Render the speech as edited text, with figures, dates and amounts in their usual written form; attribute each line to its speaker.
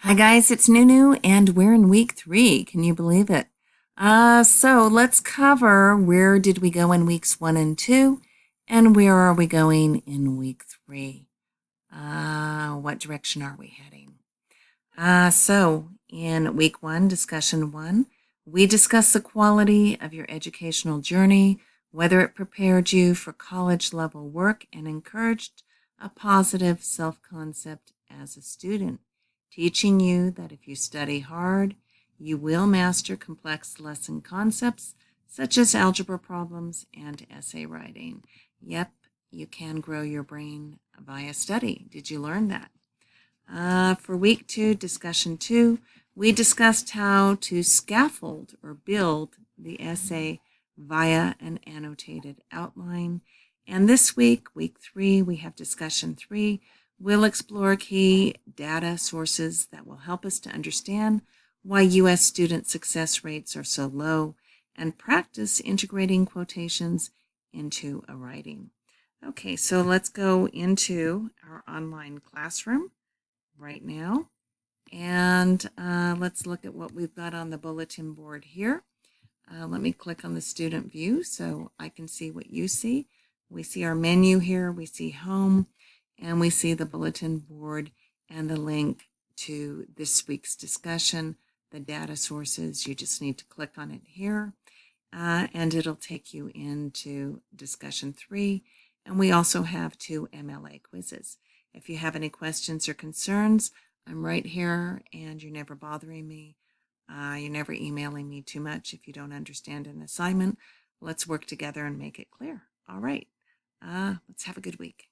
Speaker 1: Hi guys, it's Nunu and we're in week 3. Can you believe it? So let's cover where did we go in weeks 1 and 2 and where are we going in week 3? What direction are we heading? So in week 1, discussion 1, we discussed the quality of your educational journey, whether it prepared you for college level work and encouraged a positive self-concept as a student, teaching you that if you study hard, you will master complex lesson concepts such as algebra problems and essay writing. Yep, you can grow your brain via study. Did you learn that? For week 2, discussion 2, we discussed how to scaffold or build the essay via an annotated outline. And this week, week 3, we have discussion 3. We'll explore key data sources that will help us to understand why U.S. student success rates are so low and practice integrating quotations into a writing. Okay, so let's go into our online classroom right now. And let's look at what we've got on the bulletin board here. Let me click on the student view so I can see what you see. We see our menu here, we see home, and we see the bulletin board and the link to this week's discussion, the data sources. You just need to click on it here, and it'll take you into discussion 3. And we also have 2 MLA quizzes. If you have any questions or concerns, I'm right here and you're never bothering me. You're never emailing me too much if you don't understand an assignment. Let's work together and make it clear. All right. Let's have a good week.